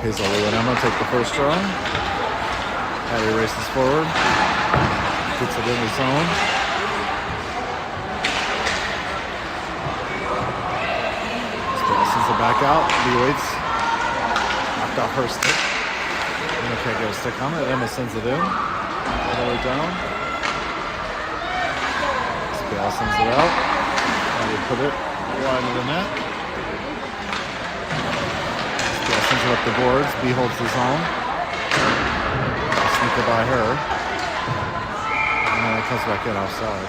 Hazel and Emma take the first throw. Addie races forward. Gets it in the zone. Sends it back out. B waits. Knocked off her stick. Emma can't get a stick on it. Emma sends it in. All the way down. SPL sends it out. Addie put it wide of the net. SPL sends it up the boards. B holds the zone. Sneak it by her. And then it comes back in outside.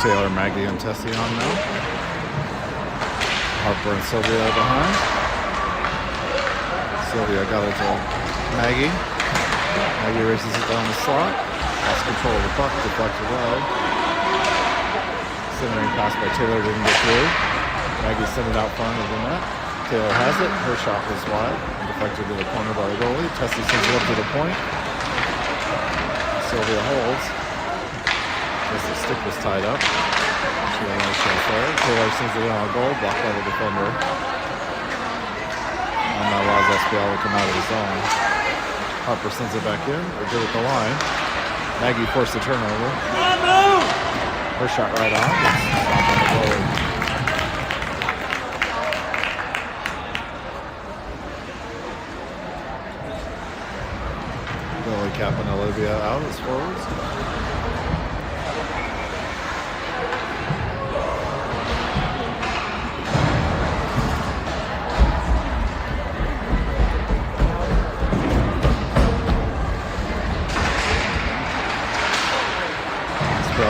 Taylor, Maggie, and Tessie on now. Harper and Sylvia behind. Sylvia got it to Maggie. Maggie races it down the slot. Lost control of the puck, deflected well. Centering pass by Taylor didn't get through. Maggie sent it out front of the net. Taylor has it. Her shot was wide and deflected to the corner by the goalie. Tessie sends it up to the point. Sylvia holds. As the stick was tied up. She had a nice chance there. Taylor sends it in on a goal, blocked by the defender. And that allows SPL to come out of the zone. Harper sends it back in, or good at the line. Maggie forced the turnover. Her shot right on. It's stopped on the goalie. Goalie Cap and Olivia out as forwards.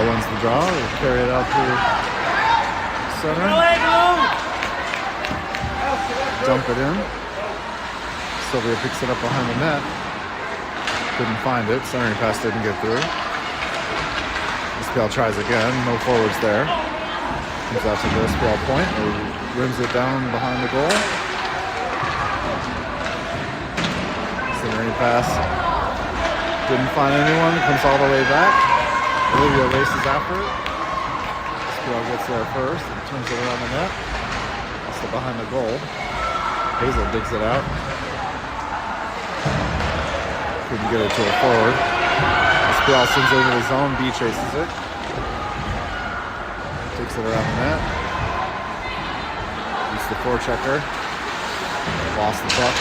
Wins the draw. We'll carry it out to center. Dump it in. Sylvia picks it up behind the net. Couldn't find it. Centering pass didn't get through. SPL tries again. No forwards there. Comes out to the SPL point. Rims it down behind the goal. Centering pass. Didn't find anyone. Comes all the way back. Olivia races after it. SPL gets there first and turns it around the net. That's the behind the goal. Hazel digs it out. Couldn't get it to a forward. SPL sends it into the zone. B chases it. Takes it around the net. Beats the forechecker. Lost the puck.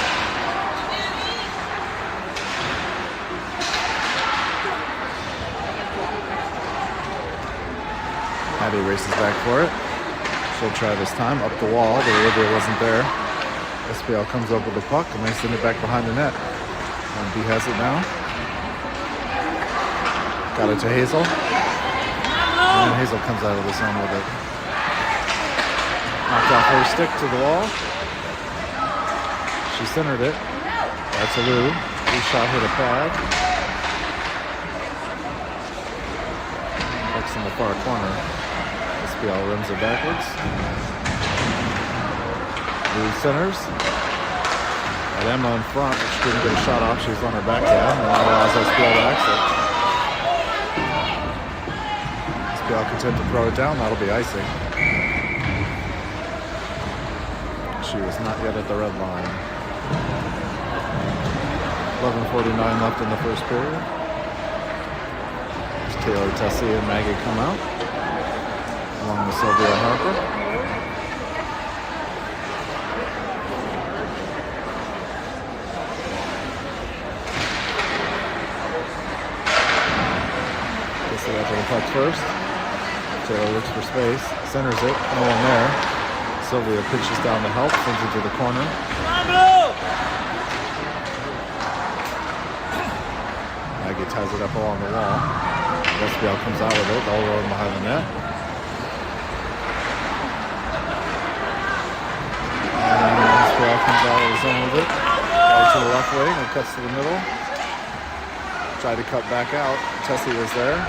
Addie races back for it. She'll try this time up the wall, but Olivia wasn't there. SPL comes up with the puck and they send it back behind the net. And B has it now. Got it to Hazel. And Hazel comes out of the zone with it. Knocked off her stick to the wall. She centered it. That's a Lou. Lou shot hit a pad. Puck's in the far corner. SPL rims it backwards. Blue centers. At Emma in front, she couldn't get a shot off. She was on her backhand, and that allows SPL to exit. SPL content to throw it down. That'll be icing. She was not yet at the red line. 11:49 left in the first period. Taylor, Tessie, and Maggie come out, along with Sylvia and Harper. Tessie after the puck first. Taylor looks for space, centers it, no one there. Sylvia pitches down to help, sends it to the corner. Maggie ties it up along the wall. SPL comes out with it, all rolling behind the net. And SPL comes out of the zone with it. Out to the left wing, it cuts to the middle. Tried to cut back out. Tessie was there.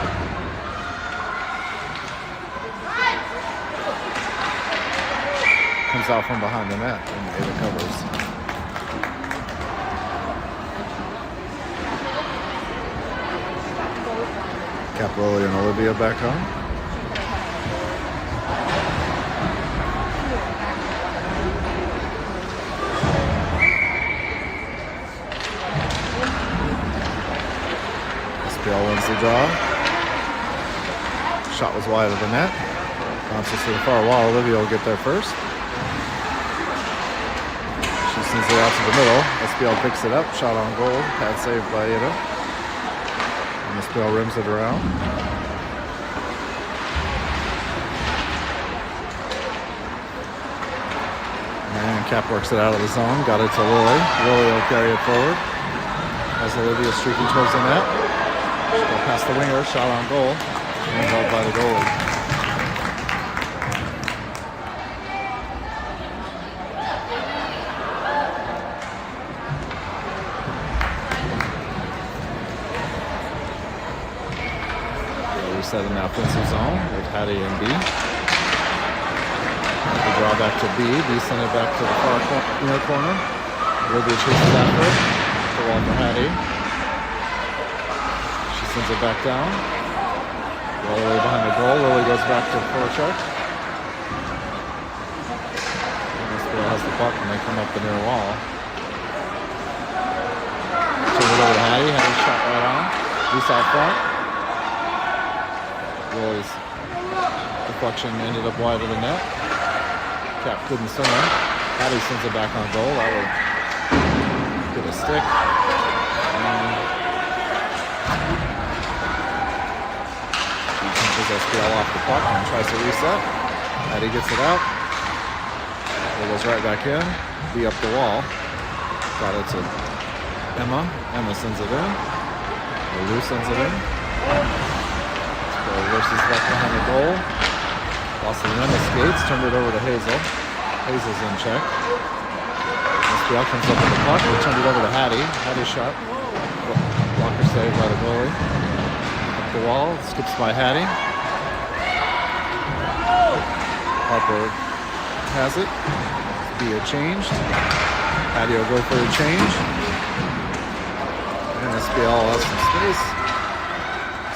Comes out from behind the net and Ada covers. Cap, Lily, and Olivia back home. SPL wins the draw. Shot was wide of the net. Bounces to the far wall. Olivia will get there first. She sends it out to the middle. SPL picks it up. Shot on goal. Pad saved by Ida. And SPL rims it around. And Cap works it out of the zone. Got it to Lily. Lily will carry it forward. As Olivia streaking towards the net. She'll pass the winger. Shot on goal. Involved by the goalie. Set in the offensive zone with Hattie and B. The draw back to B. B sent it back to the far near corner. Olivia chases after it. The wall for Hattie. She sends it back down. All the way behind the goal. Lily goes back to the forecheck. This girl has the puck and they come up the near wall. Turn it over to Hattie. Hattie shot right on. Loose out front. Lily's deflection ended up wide of the net. Cap couldn't send it. Hattie sends it back on goal. That would get a stick. She punches SPL off the puck and tries to reset. Hattie gets it out. It goes right back in. B up the wall. Got it to Emma. Emma sends it in. Lou sends it in. Versus back behind the goal. Lost the rim, skates, turned it over to Hazel. Hazel's in check. SPL comes up with the puck, we turned it over to Hattie. Hattie shot. Blocker saved by the goalie. Up the wall, skips by Hattie. Harper has it. Be a change. Hattie will go for a change. And SPL has some space.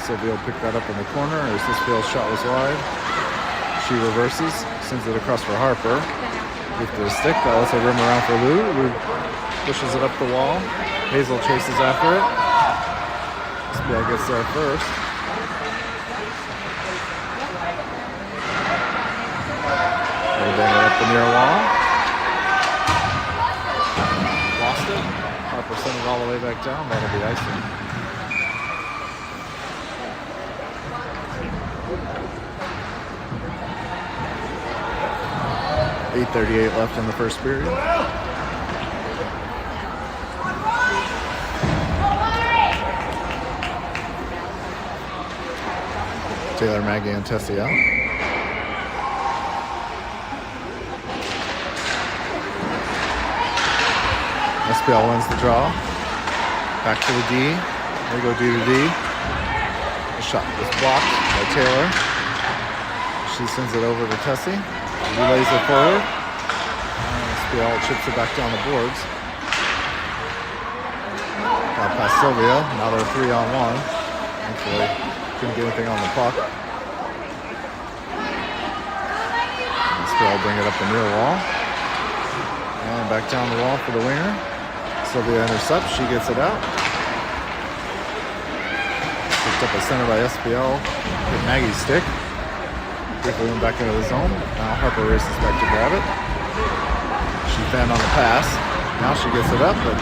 Sylvia will pick that up in the corner as this field's shot was wide. She reverses, sends it across for Harper. Lifted a stick, that lets her rim around for Lou. Lou pushes it up the wall. Hazel chases after it. SPL gets there first. They'll bring it up the near wall. Lost it. Harper sent it all the way back down. That'll be icing. 8:38 left in the first period. Taylor, Maggie, and Tessie out. SPL wins the draw. Back to the D. They go D to D. The shot was blocked by Taylor. She sends it over to Tessie. Relays it forward. SPL chips it back down the boards. Got past Sylvia. Now they're 3-on-1. Thankfully, couldn't get anything on the puck. SPL bring it up the near wall. And back down the wall for the winger. Sylvia intercepts. She gets it out. Picked up a center by SPL. Hit Maggie's stick. Quickly went back into the zone. Now Harper races back to grab it. She fanned on the pass. Now she gets it up, but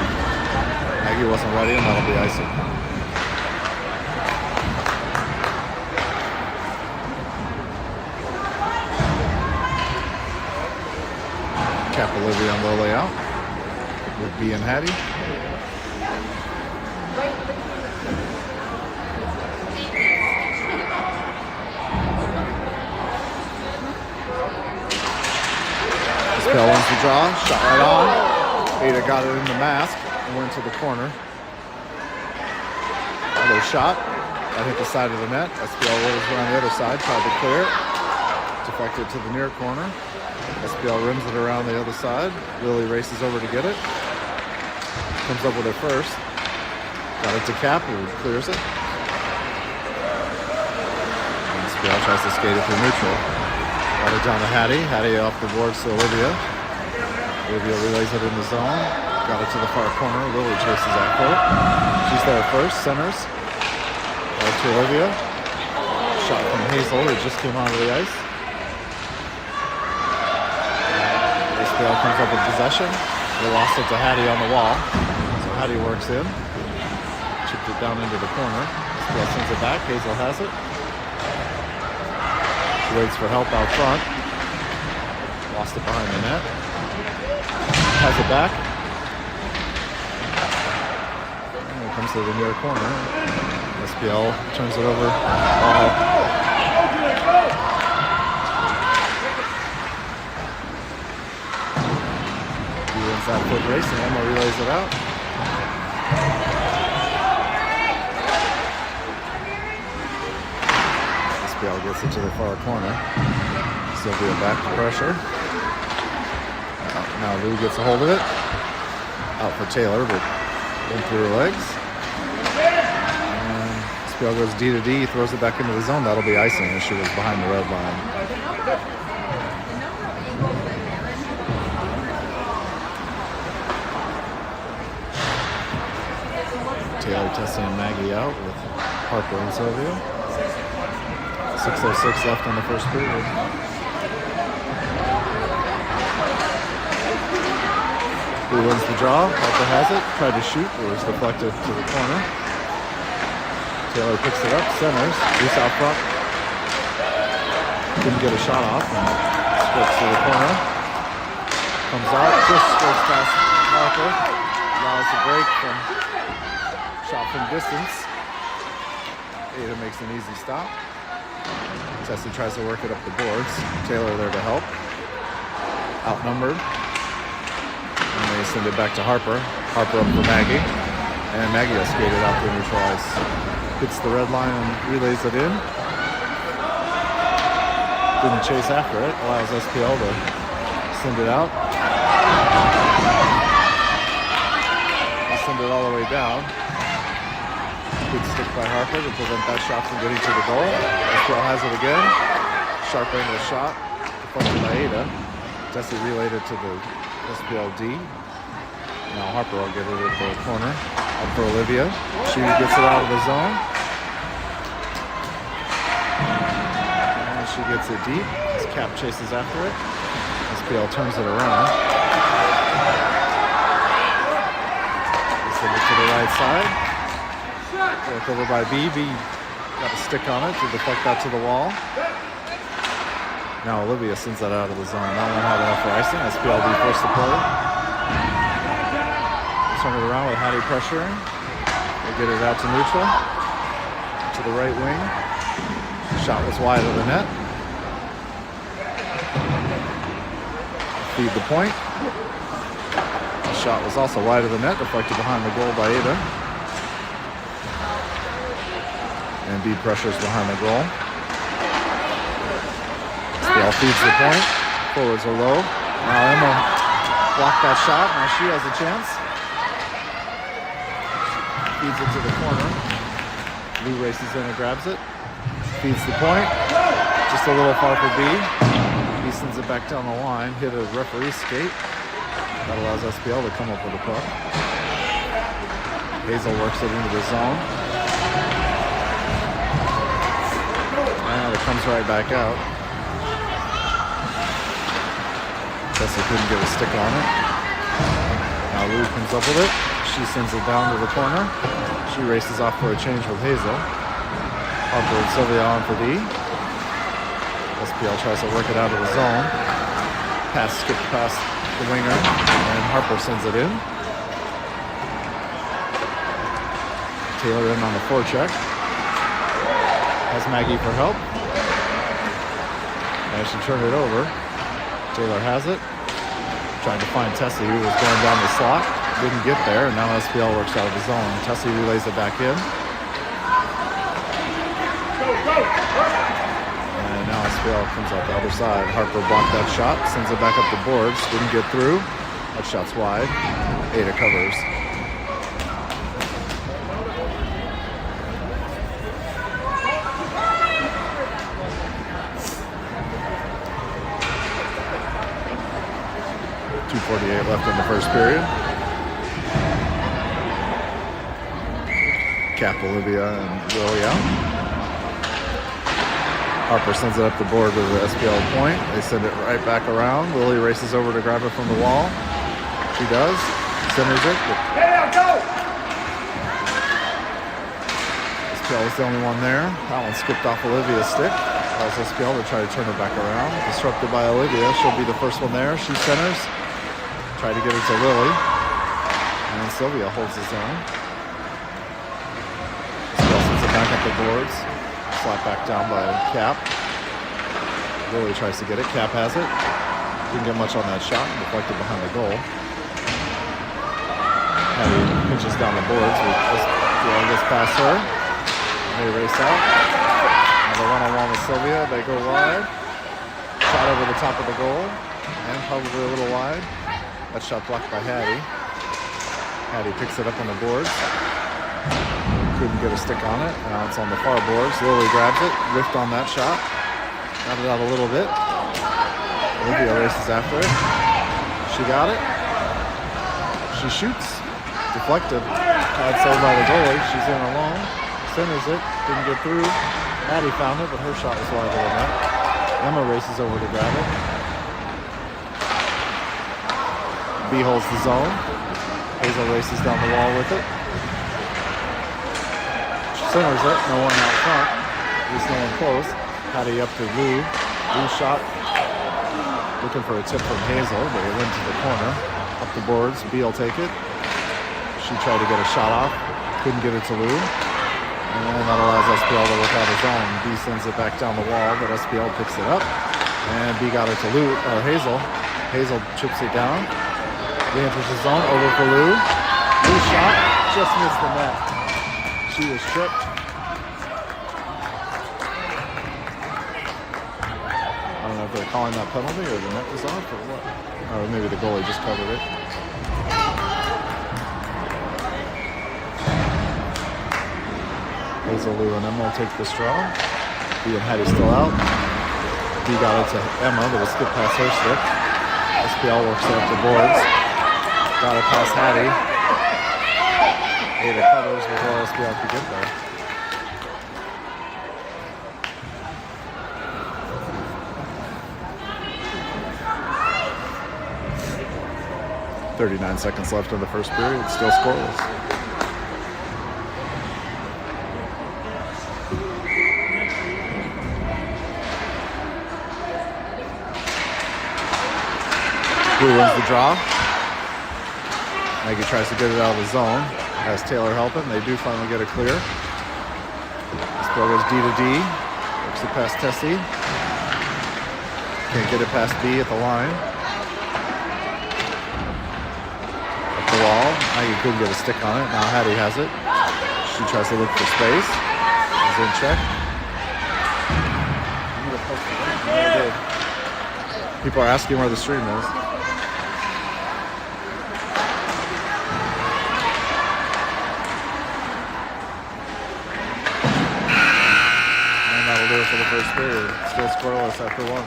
Maggie wasn't ready, and that'll be icing. Cap, Olivia, and Lily out with B and Hattie. SPL wins the draw, shot right on. Ada got it in the mask and went to the corner. Another shot. That hit the side of the net. SPL rolls around the other side, tried to clear it. Deflected to the near corner. SPL rims it around the other side. Lily races over to get it. Comes up with it first. Got it to Cap, who clears it. SPL tries to skate it through neutral. Got it down to Hattie. Hattie off the boards to Olivia. Olivia relays it in the zone. Got it to the far corner. Lily chases after it. She's there first. Centers. Got it to Olivia. Shot from Hazel, who just came onto the ice. SPL comes up with possession. They lost it to Hattie on the wall. So Hattie works in. Chipped it down into the corner. SPL sends it back. Hazel has it. She waits for help out front. Lost it behind the net. Has it back. And it comes to the near corner. SPL turns it over. He wins that foot race and Emma relays it out. SPL gets it to the far corner. Sylvia back to pressure. Now Lou gets a hold of it. Out for Taylor, but went through her legs. And SPL goes D to D. He throws it back into the zone. That'll be icing as she was behind the red line. Taylor, Tessie, and Maggie out with Harper and Sylvia. 6:06 left in the first period. Who wins the draw? Harper has it. Tried to shoot, but was deflected to the corner. Taylor picks it up, centers. Loose out front. Couldn't get a shot off. And splits to the corner. Comes out, just goes past Harper. Allows the break from shot from distance. Ada makes an easy stop. Tessie tries to work it up the boards. Taylor there to help. Outnumbered. And they send it back to Harper. Harper up for Maggie. And Maggie has skated out to neutral ice. Hits the red line and relays it in. Didn't chase after it. Allows SPL to send it out. They send it all the way down. Good stick by Harper to prevent that shot from getting to the goal. SPL has it again. Sharp angle shot. Deflected by Ada. Tessie relayed it to the SPL D. Now Harper will get it at the corner. Up for Olivia. She gets it out of the zone. And she gets it deep. As Cap chases after it. SPL turns it around. They send it to the right side. Worked over by B. B got a stick on it to deflect that to the wall. Now Olivia sends that out of the zone. That one had enough for icing. SPL be forced to play. Turn it around with Hattie pressuring. They get it out to neutral. To the right wing. Shot was wide of the net. Feed the point. The shot was also wide of the net. Deflected behind the goal by Ada. And B pressures behind the goal. SPL feeds the point. Forwards are low. Now Emma blocked that shot. Now she has a chance. Feeds it to the corner. Lou races in and grabs it. Feeds the point. Just a little far for B. He sends it back down the line. Hit a referee's skate. That allows SPL to come up with a puck. Hazel works it into the zone. And it comes right back out. Tessie couldn't get a stick on it. Now Lou comes up with it. She sends it down to the corner. She races off for a change with Hazel. Harper and Sylvia on for D. SPL tries to work it out of the zone. Pass skipped past the winger, and Harper sends it in. Taylor in on the forecheck. Has Maggie for help. And she turned it over. Taylor has it. Trying to find Tessie, who was going down the slot. Didn't get there, and now SPL works out of the zone. Tessie relays it back in. And now SPL comes out the other side. Harper blocked that shot, sends it back up the boards. Didn't get through. That shot's wide. Ada covers. 2:38 left in the first period. Cap, Olivia, and Willie out. Harper sends it up the board with the SPL point. They send it right back around. Lily races over to grab it from the wall. She does. Centers it. Yeah, go! SPL is the only one there. That one skipped off Olivia's stick. Allows SPL to try to turn it back around. Disrupted by Olivia. She'll be the first one there. She centers. Try to get it to Lily. And Sylvia holds the zone. SPL sends it back up the boards. Slap back down by Cap. Lily tries to get it. Cap has it. Didn't get much on that shot. Deflected behind the goal. Hattie pinches down the boards. SPL gets past her. They race out. Another one-on-one with Sylvia. They go wide. Shot over the top of the goal. And probably a little wide. That shot blocked by Hattie. Hattie picks it up on the boards. Couldn't get a stick on it. Now it's on the far boards. Lily grabs it. Whiffed on that shot. Got it out a little bit. Olivia races after it. She got it. She shoots. Deflected. Tied saved by the goalie. She's in alone. Centers it. Didn't get through. Hattie found it, but her shot was wider than that. Emma races over to grab it. B holds the zone. Hazel races down the wall with it. She centers it. No one out front. At least no one close. Hattie up to Lou. Lou shot. Looking for a tip from Hazel, but it went to the corner. Up the boards. B will take it. She tried to get a shot off. Couldn't get it to Lou. And that allows SPL to work out his own. B sends it back down the wall, but SPL picks it up. And B got it to Hazel. Hazel chips it down. Re-enters the zone, over for Lou. Lou shot, just missed the net. She was tripped. I don't know if they're calling that penalty or the net was off or what. Or maybe the goalie just covered it. Hazel, Lou, and Emma will take this draw. B and Hattie still out. B got it to Emma, but it skipped past her stick. SPL works up the boards. Got it past Hattie. Ada covers before SPL could get there. .39 seconds left in the first period. Still scoreless. Blue wins the draw. Maggie tries to get it out of the zone. Has Taylor helping. They do finally get it clear. This ball goes D to D. Works it past Tessie. Can't get it past B at the line. Up the wall. Maggie couldn't get a stick on it. Now Hattie has it. She tries to look for space. Is in check. People are asking where the stream is. For the first period. Still scoreless after one.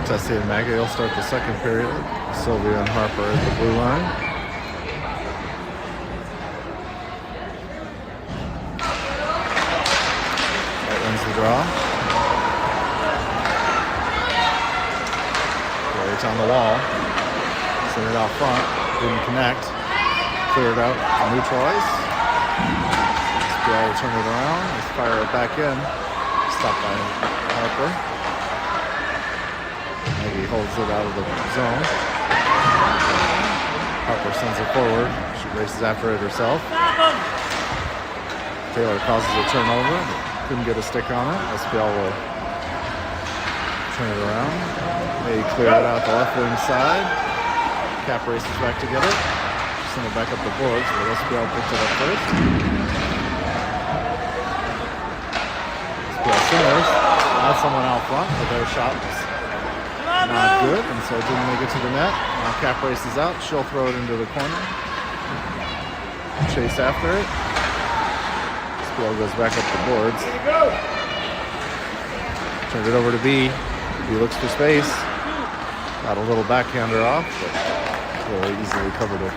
Tessie and Maggie will start the second period. Sylvia and Harper at the blue line. That wins the draw. It's on the wall. Send it out front. Didn't connect. Cleared out to neutralize. SPL will turn it around. Let's fire it back in. Stopped by Harper. Maggie holds it out of the zone. Harper sends it forward. She races after it herself. Taylor causes a turnover. Couldn't get a stick on it. SPL will turn it around. They clear it out the left wing side. Cap races back to get it. Send it back up the boards, but SPL picked it up first. SPL centers. Had someone out front, but their shot was not good, and so it didn't make it to the net. Now Cap races out. She'll throw it into the corner. Chase after it. SPL goes back up the boards. Turned it over to B. B looks for space. Got a little backhander off, but really easily covered it.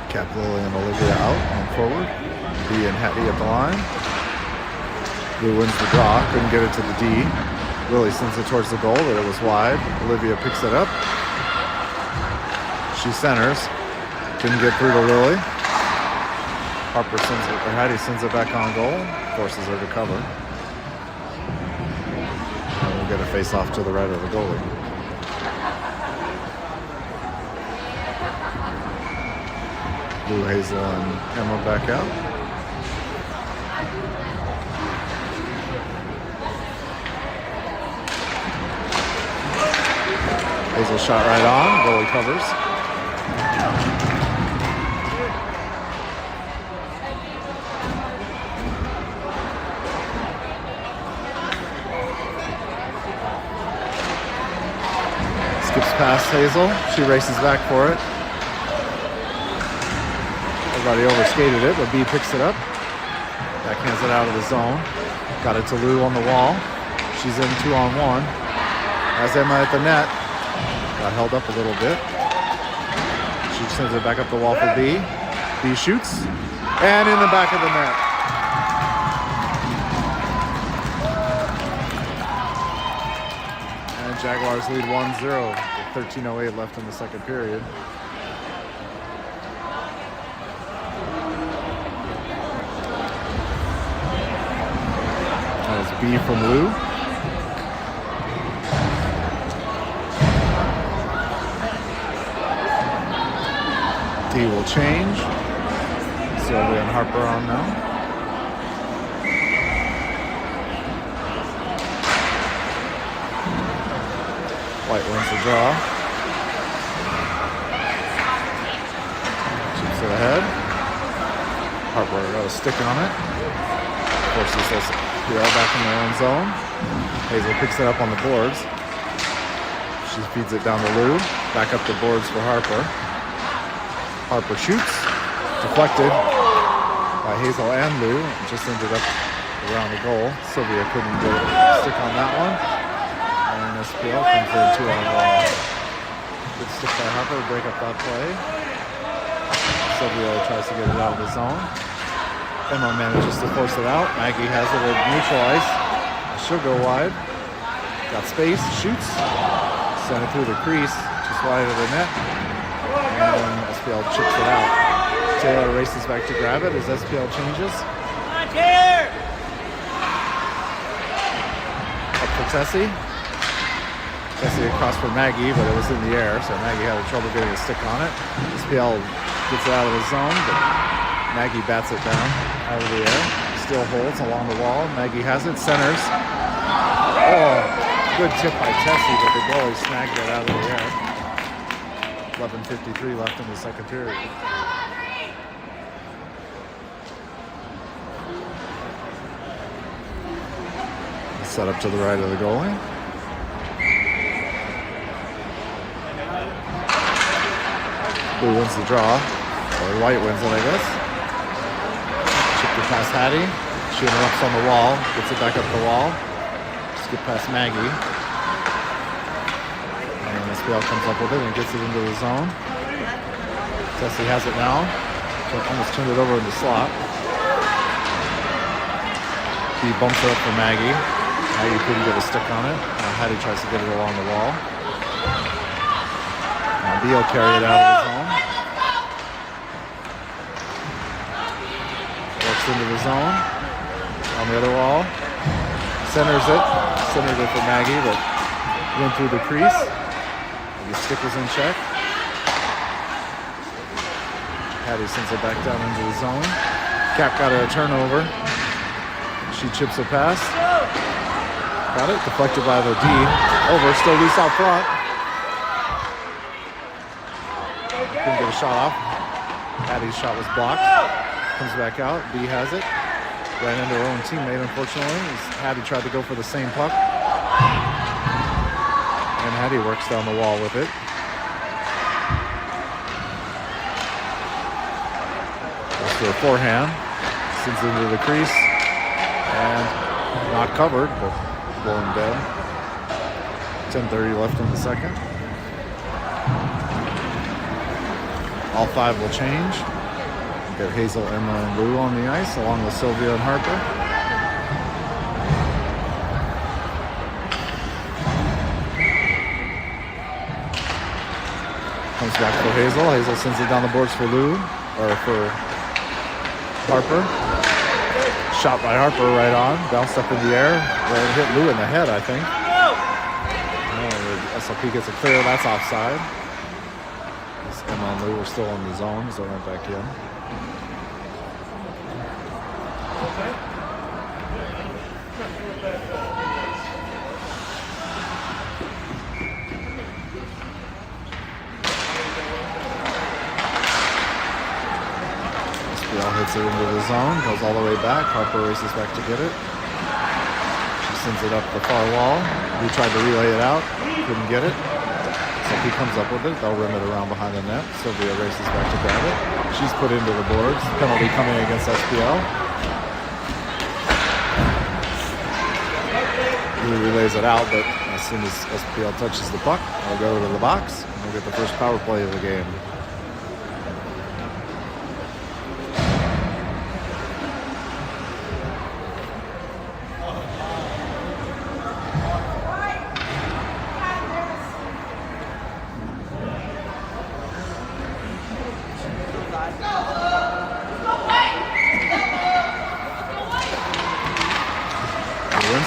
Cap, Lily, and Olivia out and forward. B and Hattie at the line. Blue wins the draw. Couldn't get it to the D. Lily sends it towards the goal, but it was wide. Olivia picks it up. She centers. Didn't get through to Lily. Harper sends it, or Hattie sends it back on goal. Forces her to cover. And we'll get a face off to the right of the goalie. Blue, Hazel, and Emma back out. Hazel shot right on. Goalie covers. Skips past Hazel. She races back for it. Everybody overskated it, but B picks it up. Backhands it out of the zone. Got it to Lou on the wall. She's in 2-on-1. Has Emma at the net. Got held up a little bit. She sends it back up the wall for B. B shoots. And in the back of the net. And Jaguars lead 1-0 with 13:08 left in the second period. That was B from Lou. D will change. Sylvia and Harper on now. White wins the draw. Chips it ahead. Harper got a stick on it. Forces this back in their own zone. Hazel picks it up on the boards. She feeds it down to Lou. Back up the boards for Harper. Harper shoots, deflected by Hazel and Lou, and just ended up around the goal. Sylvia couldn't get a stick on that one. And SPL comes in 2-on-1. Good stick by Harper to break up that play. Sylvia tries to get it out of the zone. Emma manages to force it out. Maggie has it at neutral ice. She'll go wide. Got space, shoots. Send it through the crease, just wide of the net. And SPL chips it out. Taylor races back to grab it as SPL changes. Come on, Taylor! Up for Tessie. Tessie across for Maggie, but it was in the air, so Maggie had trouble getting a stick on it. SPL gets it out of the zone, but Maggie bats it down out of the air. Still holds along the wall. Maggie has it, centers. Oh, good tip by Tessie, but the goalie snagged it out of the air. 11:53 left in the second period. Set up to the right of the goalie. Blue wins the draw. Or white wins it, I guess. Chipped it past Hattie. She interrupts on the wall. Gets it back up the wall. Skip past Maggie. And SPL comes up with it and gets it into the zone. Tessie has it now. Almost turned it over in the slot. He bumps it up for Maggie. Maggie couldn't get a stick on it. Hattie tries to get it along the wall. Now Beal carry it out of the zone. Works into the zone. On the other wall. Centers it. Centered it for Maggie, but went through the crease. The stick was in check. Hattie sends it back down into the zone. Cap got a turnover. She chips it past. Got it. Deflected by the D. Over. Still loose out front. Couldn't get a shot off. Hattie's shot was blocked. Comes back out. B has it. Ran into her own teammate, unfortunately. Hattie tried to go for the same puck. And Hattie works down the wall with it. Goes to a forehand. Sends it into the crease. And not covered, but blown dead. 10:30 left in the second. All five will change. We've got Hazel, Emma, and Lou on the ice, along with Sylvia and Harper. Comes back for Hazel. Hazel sends it down the boards for Lou, or for Harper. Shot by Harper right on. Bounced up in the air. Well, hit Lou in the head, I think. SLP gets it clear. That's offside. Emma and Lou were still in the zone, so went back in. SPL hits it into the zone, goes all the way back. Harper races back to get it. She sends it up the far wall. We tried to relay it out, couldn't get it. So he comes up with it. They'll rim it around behind the net. Sylvia races back to grab it. She's put into the boards. Penalty coming against SPL. He relays it out, but as soon as SPL touches the puck, they'll go to the box and we'll get the first power play of the game.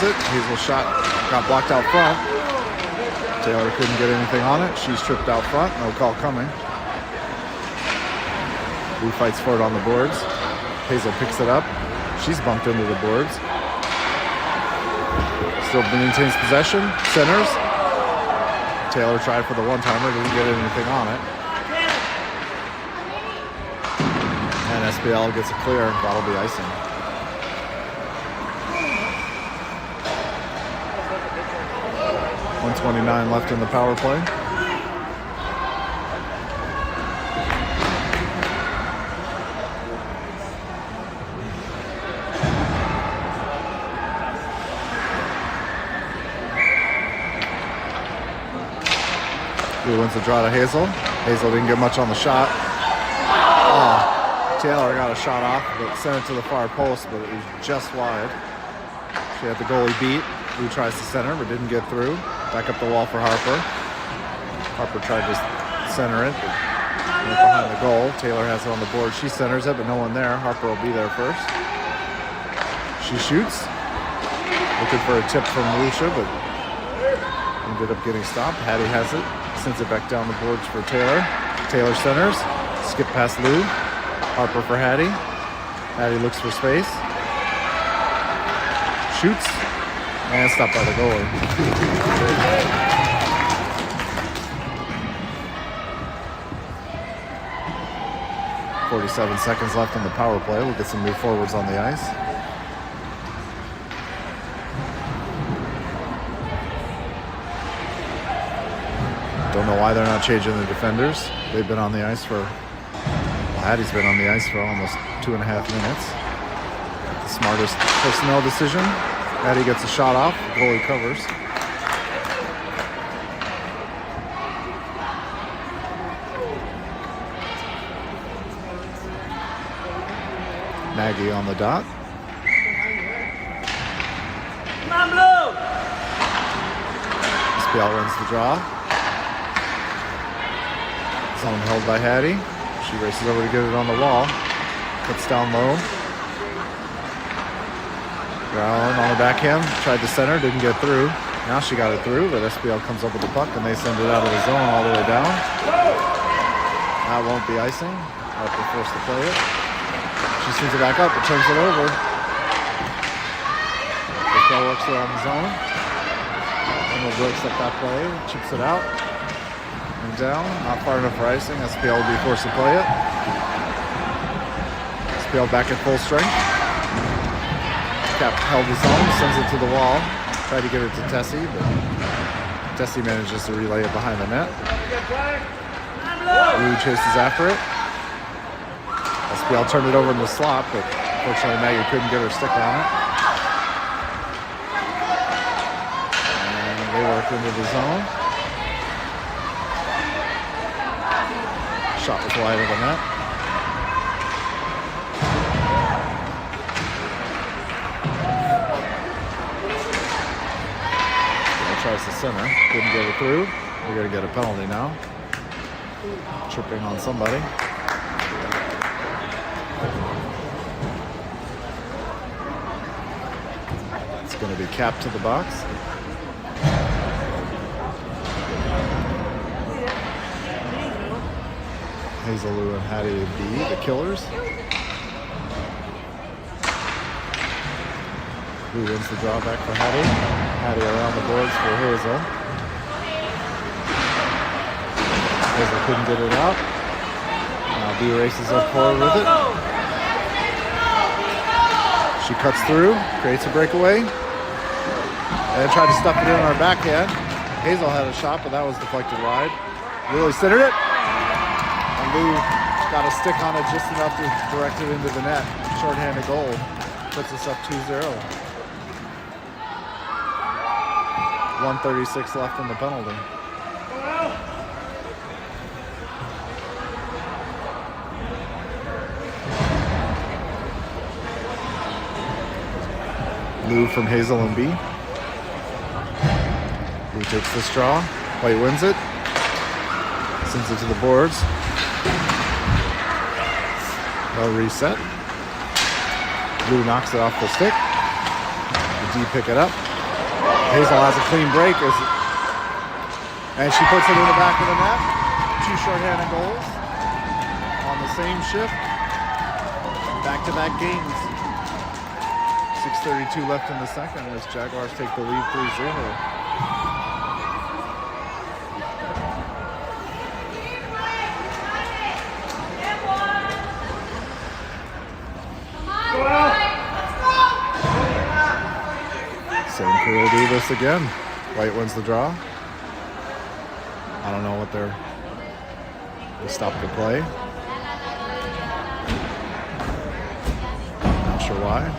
Hazel's shot got blocked out front. Taylor couldn't get anything on it. She's tripped out front. No call coming. Blue fights for it on the boards. Hazel picks it up. She's bumped into the boards. Still maintains possession. Centers. Taylor tried for the one-timer. Didn't get anything on it. And SPL gets it clear. That'll be icing. .29 left in the power play. Blue wins the draw to Hazel. Hazel didn't get much on the shot. Oh, Taylor got a shot off, but sent it to the far post, but it was just wide. She had the goalie beat. Blue tries to center, but didn't get through. Back up the wall for Harper. Harper tried to center it, but went behind the goal. Taylor has it on the board. She centers it, but no one there. Harper will be there first. She shoots. Looking for a tip from Lucia, but ended up getting stopped. Hattie has it. Sends it back down the boards for Taylor. Taylor centers. Skip past Lou. Harper for Hattie. Hattie looks for space. Shoots. And stopped by the goalie. 47 seconds left in the power play. We'll get some new forwards on the ice. Don't know why they're not changing the defenders. They've been on the ice for... Hattie's been on the ice for almost 2.5 minutes. The smartest personnel decision. Hattie gets a shot off. The goalie covers. Maggie on the dot. Come on, Blue! SPL runs the draw. Zone held by Hattie. She races over to get it on the wall. Puts down low. Brown on the backhand. Tried to center, didn't get through. Now she got it through, but SPL comes up with the puck and they send it out of the zone all the way down. That won't be icing. Harper forced to play it. She sends it back up, but turns it over. SPL works around the zone. Emma breaks up that play, chips it out. And down, not far enough for icing. SPL will be forced to play it. SPL back at full strength. Cap held the zone, sends it to the wall. Tried to get it to Tessie, but Tessie manages to relay it behind the net. Lou chases after it. SPL turned it over in the slot, but fortunately Maggie couldn't get her stick on it. And they work into the zone. Shot was wide of the net. Tries the center, couldn't get it through. We're gonna get a penalty now. Tripping on somebody. It's gonna be capped to the box. Hazel and Hattie B, the killers. Who wins the draw back for Hattie? Hattie around the boards for Hazel. Hazel couldn't get it out. Now B races up forward with it. She cuts through, creates a breakaway, and tried to stuff it in on her backhand. Hazel had a shot, but that was deflected wide. Really centered it. And Lou got a stick on it just enough to direct it into the net. Shorthanded goal. Puts us up 2-0. 1:36 left in the penalty. Lou from Hazel and B. Lou takes this draw. White wins it. Sends it to the boards. They'll reset. Lou knocks it off the stick. The D pick it up. Hazel has a clean break, and she puts it in the back of the net. 2 shorthanded goals on the same shift. Back-to-back games. 6:32 left in the second as Jaguars take the lead 3-0. Same crew will do this again. White wins the draw. I don't know what they stopped the play. Not sure why.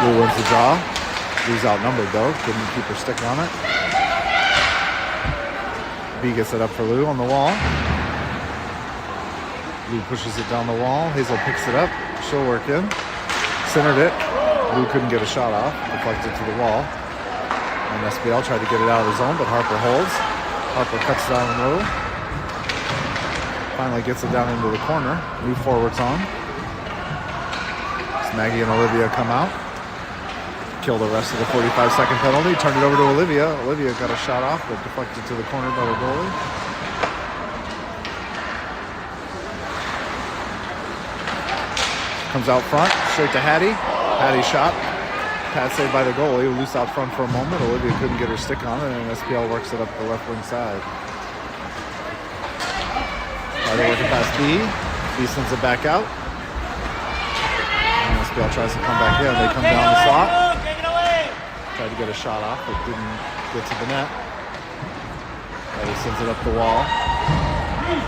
Lou wins the draw. Lou's outnumbered though. Couldn't keep her stick on it. B gets it up for Lou on the wall. Lou pushes it down the wall. Hazel picks it up. She'll work in. Centered it. Lou couldn't get a shot off. Deflected to the wall. And SPL tried to get it out of the zone, but Harper holds. Harper cuts down low. Finally gets it down into the corner. Lou forwards on. As Maggie and Olivia come out. Kill the rest of the 45-second penalty. Turned it over to Olivia. Olivia got a shot off, but deflected to the corner by the goalie. Comes out front, straight to Hattie. Hattie shot. Pass saved by the goalie. Loose out front for a moment. Olivia couldn't get her stick on it, and SPL works it up the left wing side. They're working past B. B sends it back out. And SPL tries to come back in. They come down the slot. Take it away. Tried to get a shot off, but didn't get to the net. He sends it up the wall.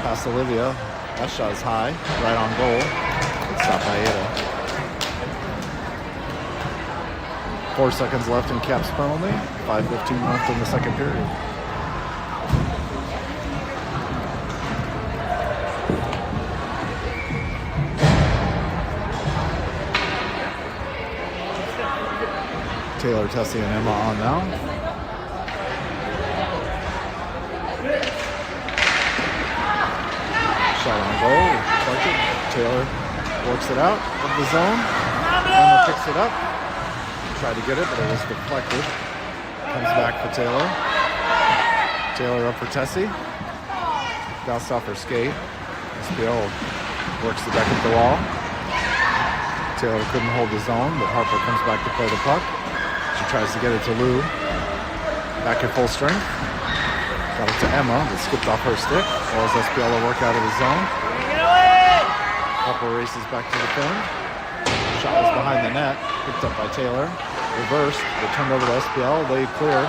Past Olivia. That shot is high, right on goal. Good stop by Ada. 4 seconds left in Cap's penalty. 5:15 left in the second period. Taylor, Tessie, and Emma on now. Shot on goal. Deflected. Taylor works it out of the zone. Emma picks it up. Tried to get it, but it was deflected. Comes back for Taylor. Taylor up for Tessie. Bounced off her skate. SPL works it back at the wall. Taylor couldn't hold the zone, but Harper comes back to play the puck. She tries to get it to Lou. Back at full strength. Got it to Emma, but skipped off her stick. Allows SPL to work out of the zone. Harper races back to the fin. Shot was behind the net. Picked up by Taylor. Reversed, but turned over to SPL. Laid clear.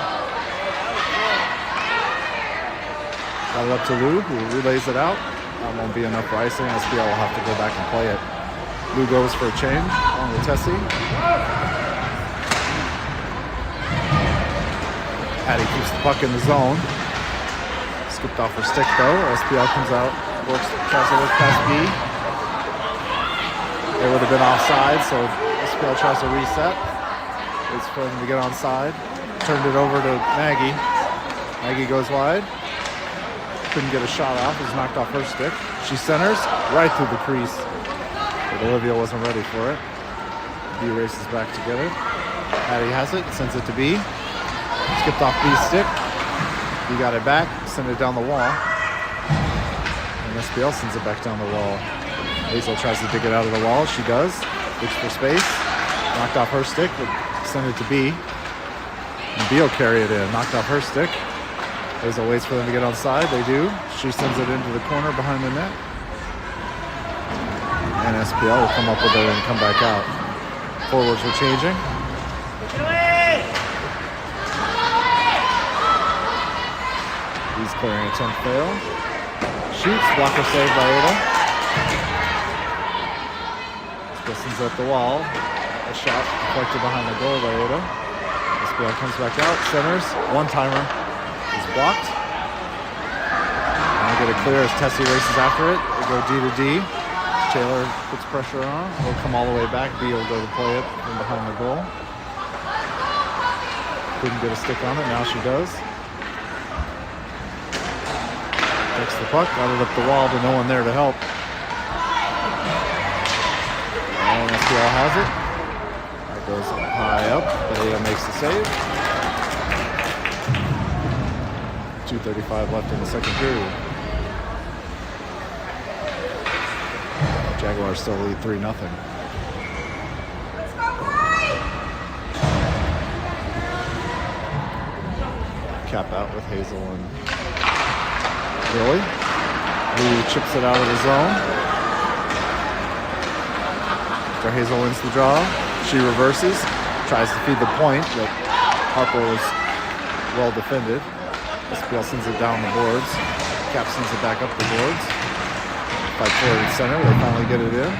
Got it up to Lou, who relays it out. That won't be enough for icing. SPL will have to go back and play it. Lou goes for a change along with Tessie. Addie keeps the puck in the zone. Skipped off her stick though. SPL comes out, tries to work past B. They would have been offside, so SPL tries to reset. Waits for them to get onside. Turned it over to Maggie. Maggie goes wide. Couldn't get a shot off. It was knocked off her stick. She centers right through the crease. But Olivia wasn't ready for it. B races back to get it. Addie has it, sends it to B. Skipped off B's stick. B got it back, sent it down the wall. And SPL sends it back down the wall. Hazel tries to dig it out of the wall. She does. Looks for space. Knocked off her stick, but sent it to B. And B will carry it in. Knocked off her stick. Hazel waits for them to get onside. They do. She sends it into the corner behind the net. And SPL will come up with it and come back out. Forwards are changing. He's clearing a 10th fail. Shoots. Blocker save by Ada. Listens at the wall. A shot deflected behind the goal by Ada. SPL comes back out. Centers. One-timer is blocked. And they get it clear as Tessie races after it. They go D to D. Taylor puts pressure on. He'll come all the way back. B will go to play it from behind the goal. Couldn't get a stick on it. Now she does. Takes the puck. Got it up the wall, but no one there to help. And SPL has it. That goes high up. But Ada makes the save. 2:35 left in the second period. Jaguars still lead 3-0. Cap out with Hazel and Lily. Lou chips it out of the zone. After Hazel wins the draw, she reverses, tries to feed the point, but Harper was well defended. SPL sends it down the boards. Cap sends it back up the boards. Fight forward and center. They finally get it in.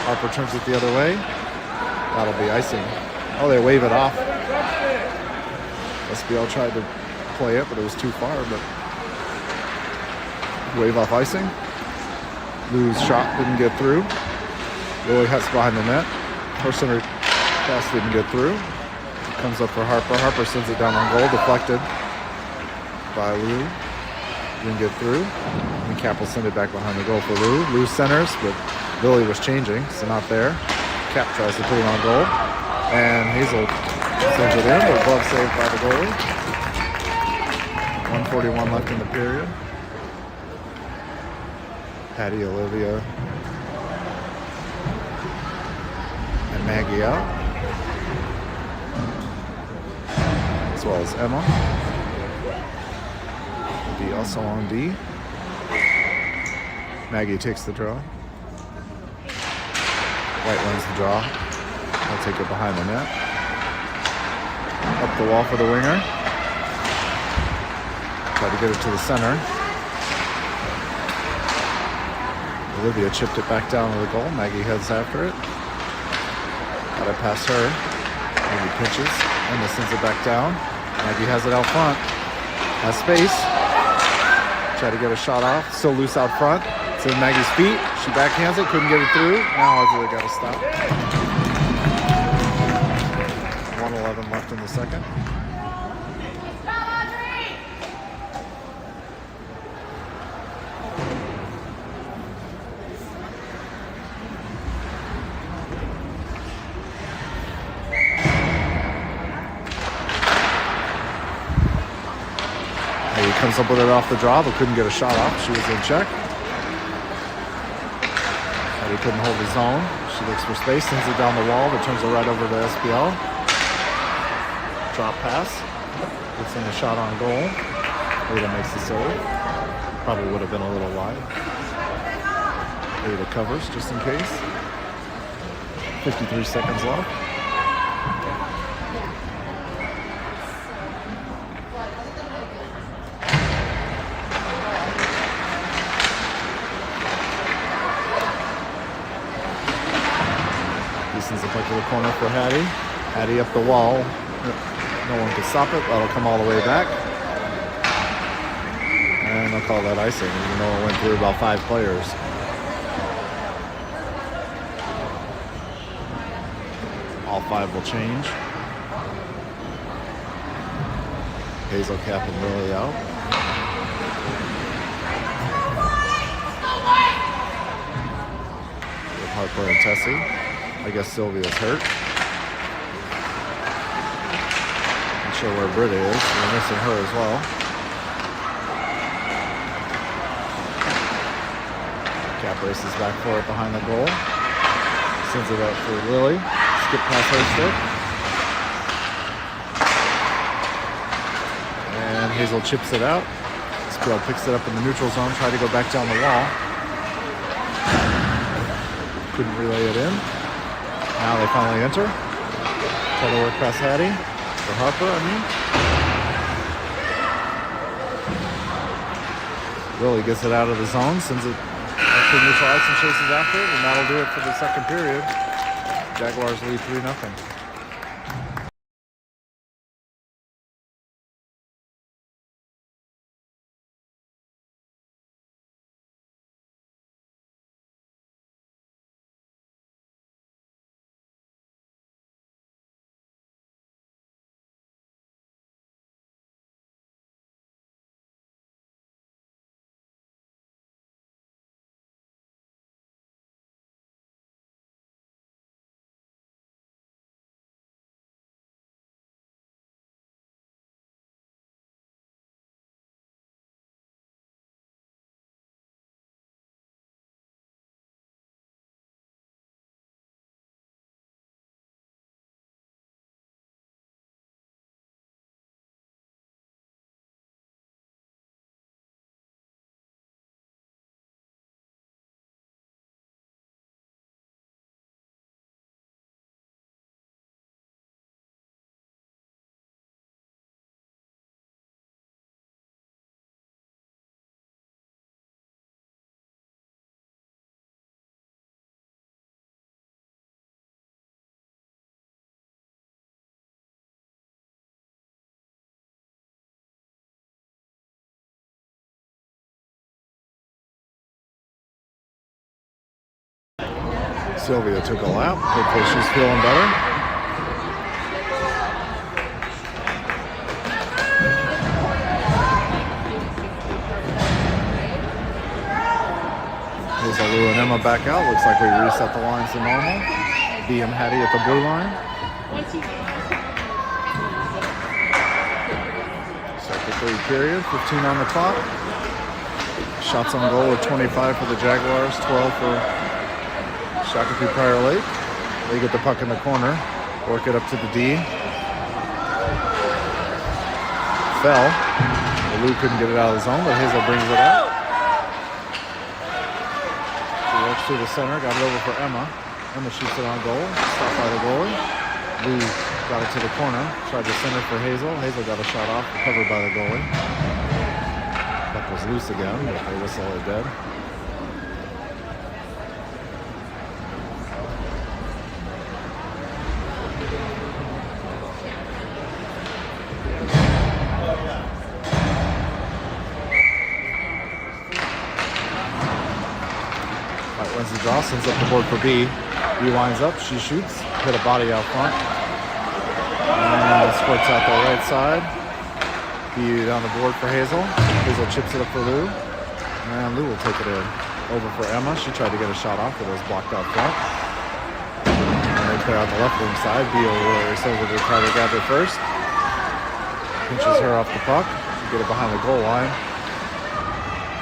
Harper turns it the other way. That'll be icing. Oh, they wave it off. SPL tried to play it, but it was too far. But wave off icing. Lou's shot didn't get through. Lily has behind the net. Her center pass didn't get through. It comes up for Harper. Harper sends it down on goal. Deflected by Lou. Didn't get through. And Cap will send it back behind the goal for Lou. Lou centers, but Lily was changing, so not there. Cap tries to put it on goal. And Hazel sends it in, but glove saved by the goalie. 1:41 left in the period. Patty, Olivia, and Maggie out. As well as Emma. D also on D. Maggie takes the draw. White wins the draw. He'll take it behind the net. Up the wall for the winger. Try to get it to the center. Olivia chipped it back down to the goal. Maggie heads after it. Got it past her. Maggie pitches. Emma sends it back down. Maggie has it out front. Has space. Try to get a shot off. Still loose out front. It's in Maggie's feet. She backhands it. Couldn't get it through. Now I've really got to stop. 1:11 left in the second. He comes up with it off the draw, but couldn't get a shot off. She was in check. He couldn't hold his zone. She looks for space, sends it down the wall, but turns it right over to SPL. Drop pass. Gets in a shot on goal. Ada makes the save. Probably would have been a little wide. Ada covers just in case. 53 seconds left. Sends it back to the corner for Hattie. Hattie up the wall. No one can stop it. That'll come all the way back. And they'll call that icing, even though it went through about 5 players. All 5 will change. Hazel Cap and Lily out. With Harper and Tessie. I guess Sylvia's hurt. Not sure where Britta is. We're missing her as well. Cap races back for it behind the goal. Sends it out for Lily. Skip past her stick. And Hazel chips it out. Spill picks it up in the neutral zone. Tried to go back down the wall. Couldn't relay it in. Now they finally enter. Try to work past Hattie. For Harper, I mean. Lily gets it out of the zone, sends it up to neutral ice and chases after it, and that'll do it for the second period. Jaguars lead 3-0. Sylvia took a lap. Hopefully she's feeling better. Here's Lou and Emma back out. Looks like we reset the lines to normal. B and Hattie at the blue line. Start the third period. 15 on the clock. Shots on goal are 25 for the Jaguars, 12 for Shakopee Prior Lake. They get the puck in the corner, work it up to the D. Fell. Lou couldn't get it out of the zone, but Hazel brings it up. She works through the center, got it over for Emma. Emma shoots it on goal. Stopped by the goalie. Lou got it to the corner. Tried to center for Hazel. Hazel got a shot off, covered by the goalie. Puck was loose again, but they whistle it dead. Wins the draw, sends up the board for B. B winds up, she shoots, hit a body out front. And squirts out the right side. B on the board for Hazel. Hazel chips it up for Lou. And Lou will take it in. Over for Emma. She tried to get a shot off, but it was blocked out front. And they clear out the left wing side. B over to try to grab it first. Pinches her off the puck. Get it behind the goal line.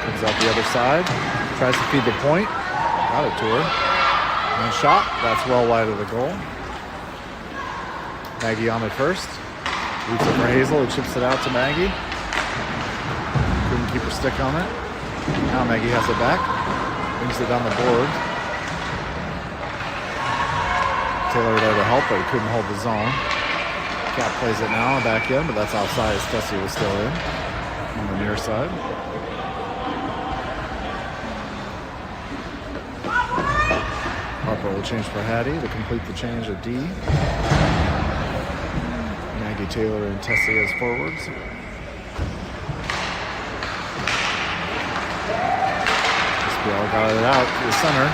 Comes out the other side. Tries to feed the point. Got it to her. And shot. That's well wide of the goal. Maggie on it first. Leaves it for Hazel, who chips it out to Maggie. Couldn't keep her stick on it. Now Maggie has it back. Brings it down the board. Taylor there to help, but he couldn't hold the zone. Cap plays it now back in, but that's outside as Tessie was still in on the near side. Harper will change for Hattie to complete the change at D. Maggie, Taylor, and Tessie as forwards. SPL got it out to the center.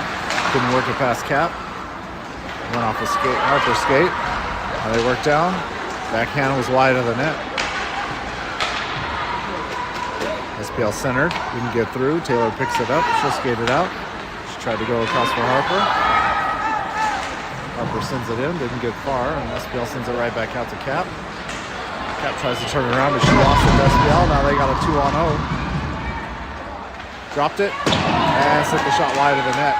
Couldn't work it past Cap. Went off a skate, Harper's skate. Now they worked down. Backhand was wide of the net. SPL centered. Didn't get through. Taylor picks it up. She'll skate it out. She tried to go across for Harper. Harper sends it in, didn't get far, and SPL sends it right back out to Cap. Cap tries to turn around, but she lost it to SPL. Now they got a 2-on-0. Dropped it, and sent the shot wide of the net.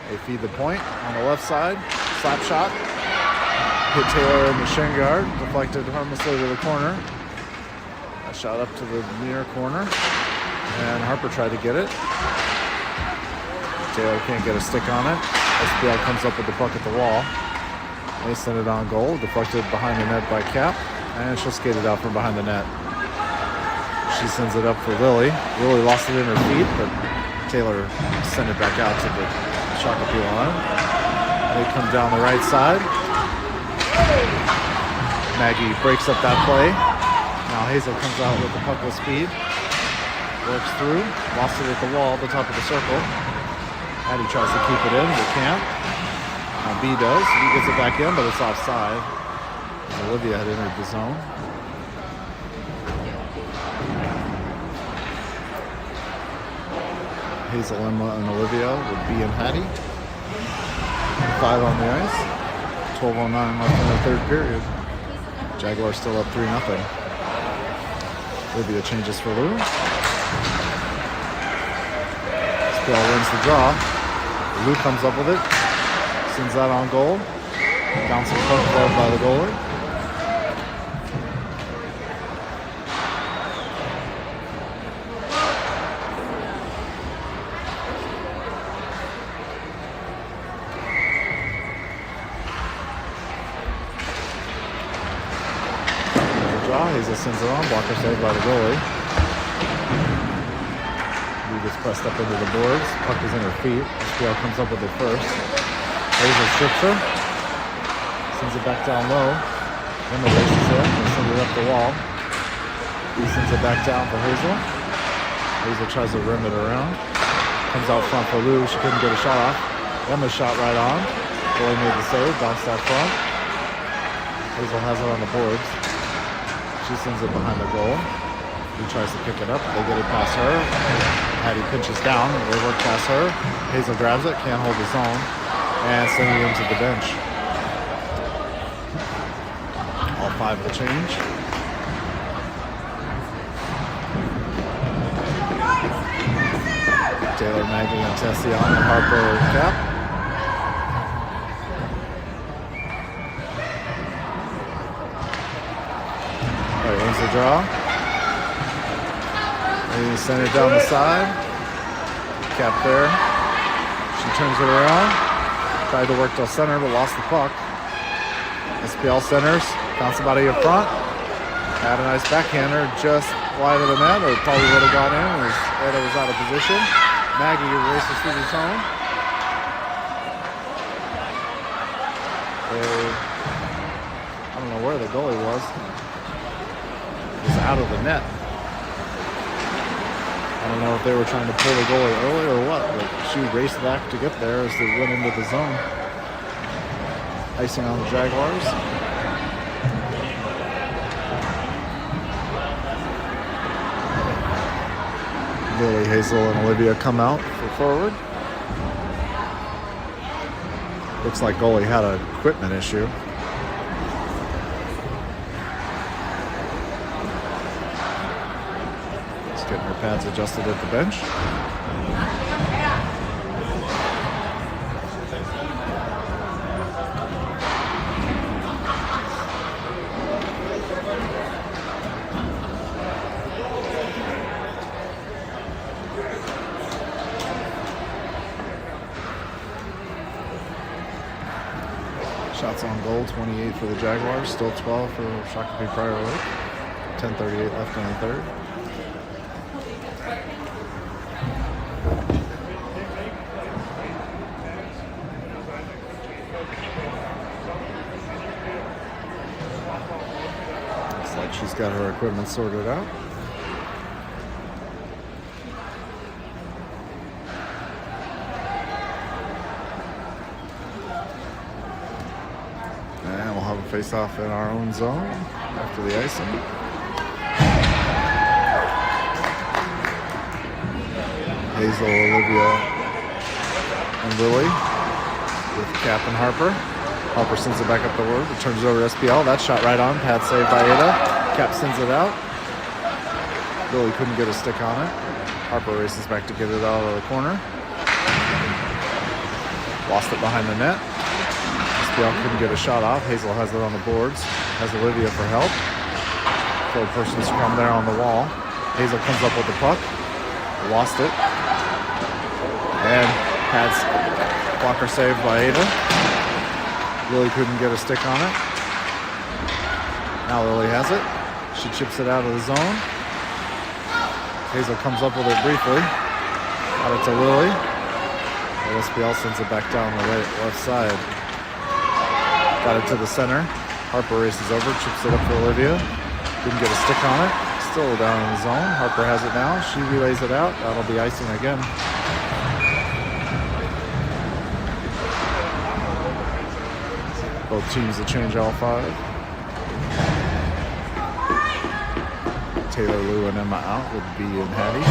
They feed the point on the left side. Slap shot. Hit Taylor in the shin guard. Deflected harmlessly to the corner. A shot up to the near corner. And Harper tried to get it. Taylor can't get a stick on it. SPL comes up with the puck at the wall. They send it on goal. Deflected behind the net by Cap. And she'll skate it out from behind the net. She sends it up for Lily. Lily lost it in her feet, but Taylor sent it back out to the shock appeal line. They come down the right side. Maggie breaks up that play. Now Hazel comes out with the puck with speed. Works through. Lost it at the wall at the top of the circle. Hattie tries to keep it in, but can't. Now B does. He gets it back in, but it's offside. Olivia had entered the zone. Hazel, Emma, and Olivia with B and Hattie. 5 on the ice. 12:09 left in the third period. Jaguars still up 3-0. Olivia changes for Lou. Still wins the draw. Lou comes up with it. Sends that on goal. Bouncing puck glove by the goalie. Hazel sends it on, blocker saved by the goalie. He gets pressed up into the boards. Puck is in her feet. SPL comes up with it first. Hazel strips her. Sends it back down low. Emma races in and sends it up the wall. He sends it back down for Hazel. Hazel tries to rim it around. Comes out front for Lou. She couldn't get a shot off. Emma shot right on. Goalie made the save. Bounced out front. Hazel has it on the boards. She sends it behind the goal. He tries to pick it up. They get it past her. Hattie pinches down. They work past her. Hazel grabs it. Can't hold his own. And send it into the bench. All 5 will change. Taylor, Maggie, and Tessie on. And Harper, Cap. Wins the draw. And he sent it down the side. Cap there. She turns it around. Tried to work to center, but lost the puck. SPL centers. Found somebody up front. Had a nice backhander just wide of the net. It probably would have gone in as Ada was out of position. Maggie races through the zone. I don't know where the goalie was. He was out of the net. I don't know if they were trying to pull the goalie early or what, but she raced back to get there as they went into the zone. Icing on the Jaguars. Lily, Hazel, and Olivia come out for forward. Looks like goalie had an equipment issue. Just getting her pads adjusted at the bench. Shots on goal, 28 for the Jaguars, still 12 for Shakopee Prior Lake. 10:38 left in the third. Looks like she's got her equipment sorted out. And we'll have a face-off in our own zone after the icing. Hazel, Olivia, and Lily with Cap and Harper. Harper sends it back up the word. It turns it over to SPL. That shot right on. Pad saved by Ada. Cap sends it out. Lily couldn't get a stick on it. Harper races back to get it out of the corner. Lost it behind the net. SPL couldn't get a shot off. Hazel has it on the boards. Has Olivia for help. Third person's from there on the wall. Hazel comes up with the puck. Lost it. And pads blocker saved by Ada. Lily couldn't get a stick on it. Now Lily has it. She chips it out of the zone. Hazel comes up with it briefly. Got it to Lily. And SPL sends it back down the left side. Got it to the center. Harper races over, chips it up for Olivia. Didn't get a stick on it. Still down in the zone. Harper has it now. She relays it out. That'll be icing again. Both teams to change all five. Taylor, Lou, and Emma out with B and Hattie.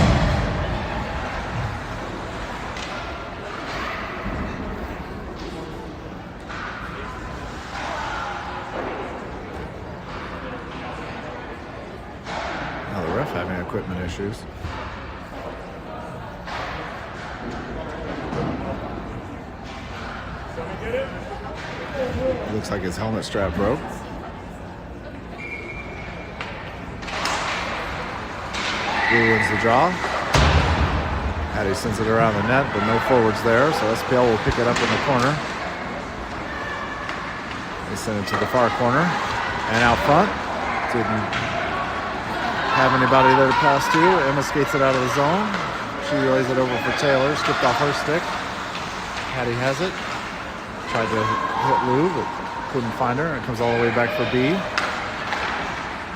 Having equipment issues. Looks like his helmet strap broke. Blue wins the draw. Hattie sends it around the net, but no forwards there, so SPL will pick it up in the corner. They send it to the far corner. And out front, didn't have anybody there to pass to. Emma skates it out of the zone. She relays it over for Taylor. Skipped off her stick. Hattie has it. Tried to hit Lou, but couldn't find her. It comes all the way back for B.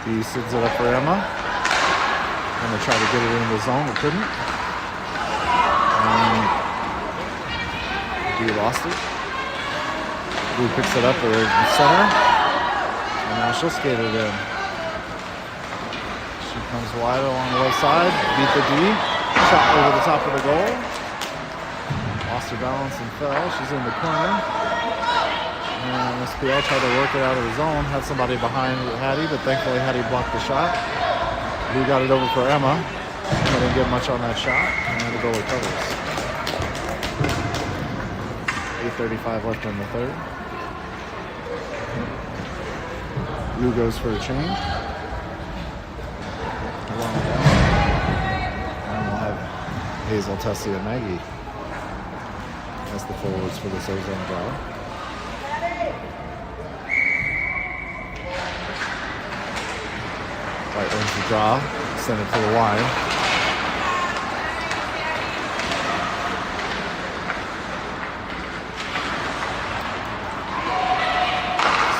B sends it up for Emma. Emma tried to get it into the zone, but couldn't. B lost it. Lou picks it up at the center. And now she'll skate it in. Comes wide along the left side, beat the D, shot over the top of the goal. Lost her balance and fell. She's in the corner. And SPL tried to work it out of the zone. Had somebody behind Hattie, but thankfully Hattie blocked the shot. We got it over for Emma. Emma didn't get much on that shot, and then the goalie covers. 8:35 left in the third. Lou goes for a change. And we'll have Hazel, Tessie, and Maggie the forwards for this ozone draw. White wins the draw, send it to the line.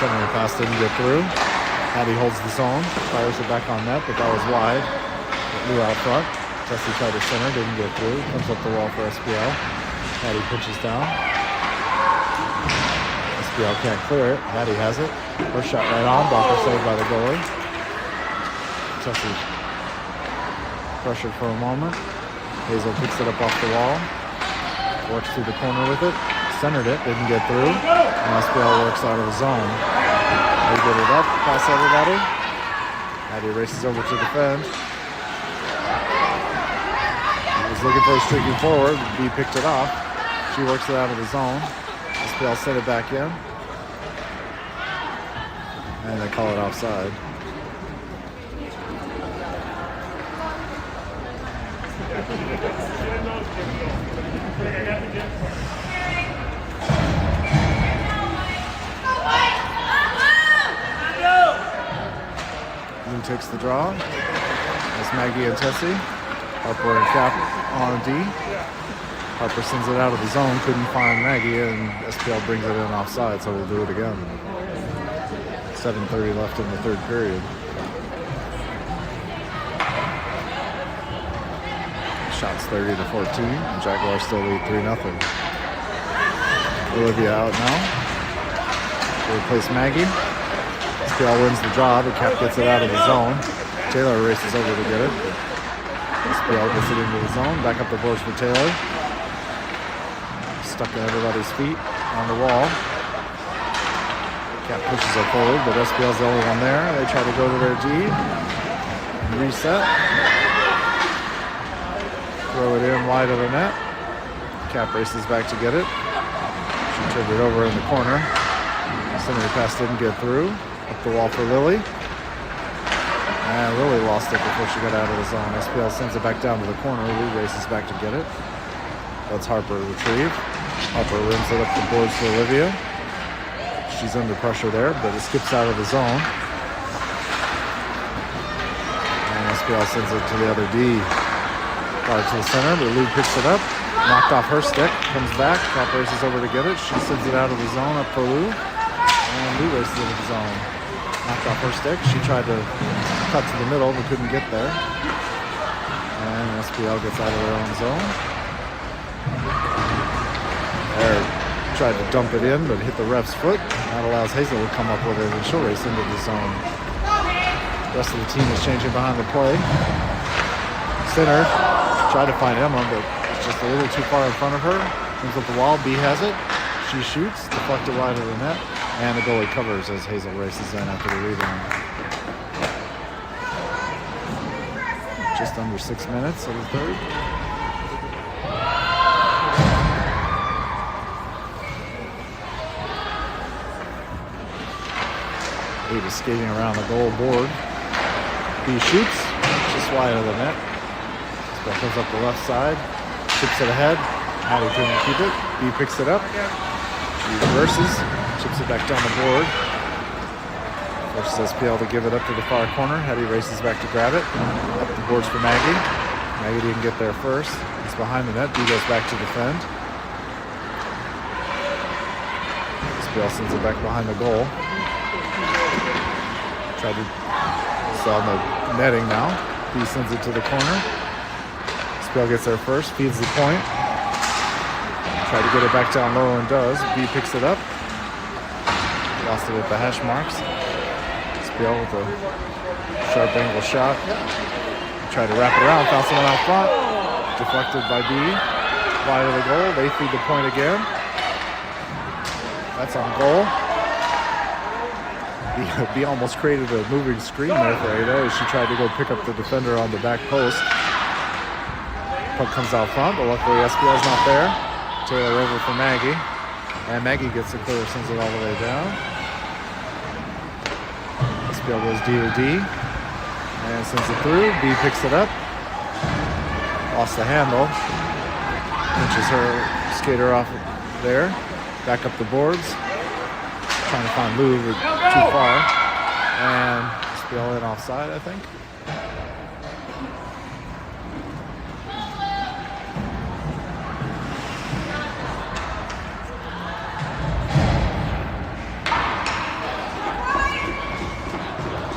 Center pass didn't get through. Hattie holds the zone, fires it back on net, but that was wide. Lou out front. Tessie tried to center, didn't get through. Comes up the wall for SPL. Hattie pitches down. SPL can't clear it. Hattie has it. First shot right on. Blocker saved by the goalie. Tessie pressured for a moment. Hazel picks it up off the wall. Works through the corner with it. Centered it, didn't get through. And SPL works out of the zone. They get it up, past everybody. Hattie races over to defend. He was looking for a streaking forward. B picked it off. She works it out of the zone. SPL sent it back in. And they call it offside. Lou takes the draw. That's Maggie and Tessie. Harper and Cap on D. Harper sends it out of the zone. Couldn't find Maggie, and SPL brings it in offside, so we'll do it again. 7:30 left in the third period. Shots 30-14, and Jaguars still lead 3-0. Olivia out now. They replace Maggie. SPL wins the draw, but Cap gets it out of the zone. Taylor races over to get it. SPL gets it into the zone. Back up the boards for Taylor. Stuck in everybody's feet on the wall. Cap pushes it forward, but SPL's the only one there. They try to go to their D. Reset. Throw it in wide of the net. Cap races back to get it. She turned it over in the corner. Center pass didn't get through. Up the wall for Lily. And Lily lost it before she got out of the zone. SPL sends it back down to the corner. Lou races back to get it. Let's Harper retrieve. Harper rims it up the boards for Olivia. She's under pressure there, but it skips out of the zone. And SPL sends it to the other D. Guard to the center, but Lou picks it up. Knocked off her stick. Comes back. Cap races over to get it. She sends it out of the zone up for Lou. And Lou races into the zone. Knocked off her stick. She tried to cut to the middle, but couldn't get there. And SPL gets out of their own zone. There, tried to dump it in, but hit the ref's foot. That allows Hazel to come up with it, and she'll race into the zone. The rest of the team is changing behind the play. Center, tried to find Emma, but it's just a little too far in front of her. Comes up the wall, B has it. She shoots, deflected wide of the net. And the goalie covers as Hazel races in after the rebound. Just under 6 minutes of the third. Eight is skating around the goal board. B shoots, just wide of the net. Spell comes up the left side, chips it ahead. Hattie couldn't keep it. B picks it up. She reverses. Chips it back down the board. Forces SPL to give it up to the far corner. Hattie races back to grab it. Up the boards for Maggie. Maggie didn't get there first. It's behind the net. B goes back to defend. SPL sends it back behind the goal. Tried to sell the netting now. B sends it to the corner. SPL gets there first. Feeds the point. Tried to get it back down low and does. B picks it up. Lost it at the hash marks. SPL with a sharp angle shot. Tried to wrap it around, found someone out front. Deflected by B. Wide of the goal. They feed the point again. That's on goal. B almost created a moving screen there for Ada as she tried to go pick up the defender on the back post. Puck comes out front, but luckily SPL's not there. Taylor over for Maggie. And Maggie gets the clear, sends it all the way down. SPL goes D to D. And sends it through. B picks it up. Lost the handle. Pinches her skater off there. Back up the boards. Trying to find Lou, but too far. And Spiel in offside, I think.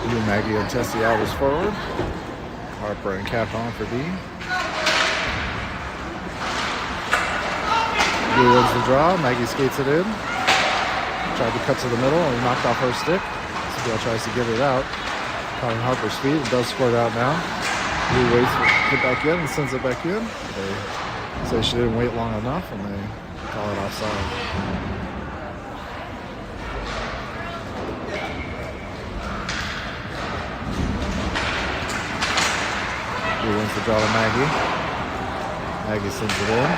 Lou, Maggie, and Tessie Alves forward. Harper and Cap on for D. Lou wins the draw. Maggie skates it in. Tried to cut to the middle and knocked off her stick. Spiel tries to get it out. Caught on Harper's feet. It does squirt out now. Lou waits to get back in and sends it back in. They say she didn't wait long enough and they call it offside. Lou wins the draw to Maggie. Maggie sends it in.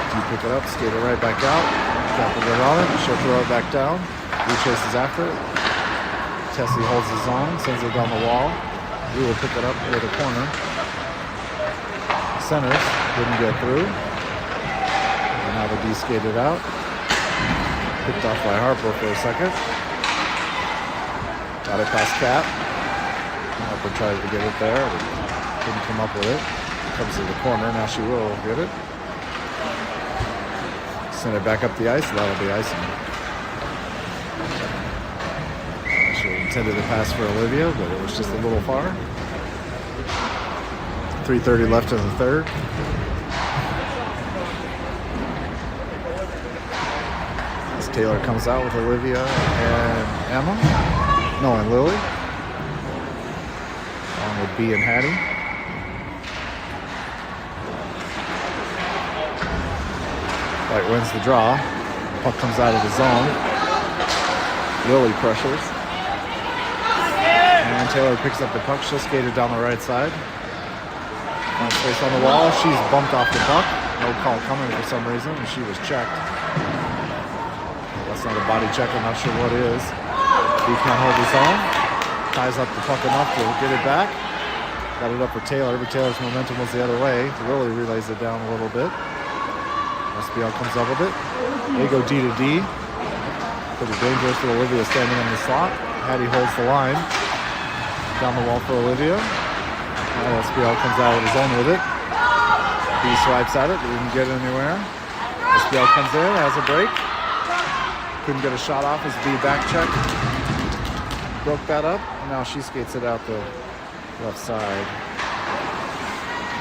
You pick it up, skate it right back out. Cap will get on it. She'll throw it back down. Lou chases after it. Tessie holds his zone, sends it down the wall. Lou will pick it up near the corner. Centers, didn't get through. And now the D skated out. Picked off by Harper for a second. Got it past Cap. Harper tries to get it there, but couldn't come up with it. Comes to the corner, now she will get it. Send it back up the ice, that'll be icing. She intended to pass for Olivia, but it was just a little far. 3:30 left in the third. As Taylor comes out with Olivia and Emma. No, and Lily. Along with B and Hattie. White wins the draw. Puck comes out of the zone. Lily pressures. And Taylor picks up the puck. She'll skate it down the right side. Found space on the wall. She's bumped off the puck. No call coming for some reason, and she was checked. That's not a body check. I'm not sure what it is. He can't hold his own. Ties up the puck enough to get it back. Got it up for Taylor, but Taylor's momentum was the other way. Lily relays it down a little bit. SPL comes up with it. They go D to D. Pretty dangerous with Olivia standing in the slot. Hattie holds the line. Down the wall for Olivia. And SPL comes out of his own with it. B swipes at it, but didn't get anywhere. SPL comes in, has a break. Couldn't get a shot off as B back check. Broke that up. Now she skates it out the left side.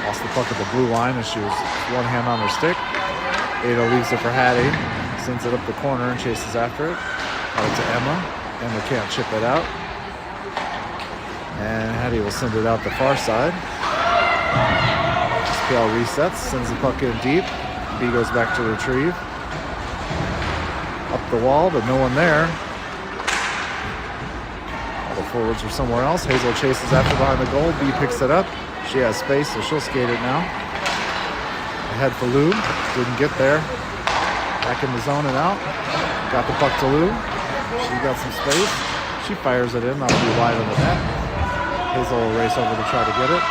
Lost the puck at the blue line as she was one hand on her stick. Ada leaves it for Hattie, sends it up the corner and chases after it. Got it to Emma. Emma can't chip it out. And Hattie will send it out the far side. SPL resets, sends the puck in deep. B goes back to retrieve. Up the wall, but no one there. All the forwards are somewhere else. Hazel chases after behind the goal. B picks it up. She has space, so she'll skate it now. Ahead for Lou, didn't get there. Back in the zone and out. Got the puck to Lou. She got some space. She fires it in, that'll be wide on the net. Hazel will race over to try to get it.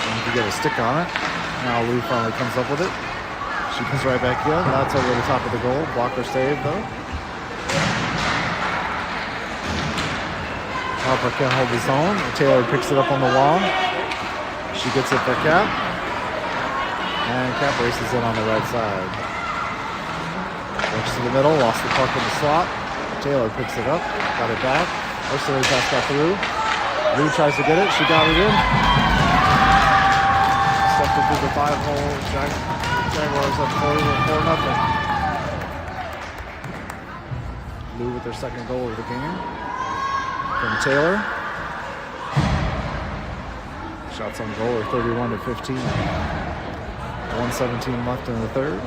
And you get a stick on it. Now Lou finally comes up with it. She comes right back in. That's over the top of the goal. Blocker save though. Harper can't hold his own. Taylor picks it up on the wall. She gets it for Cap. And Cap races in on the right side. Works to the middle, lost the puck in the slot. Taylor picks it up, got it back. Ursula pass got through. Lou tries to get it, she got it in. Stepped it through the 5-hole. Jaguars up 4-0. Lou with their second goal of the game. From Taylor. Shots on goal are 31-15. 1:17 left in the third.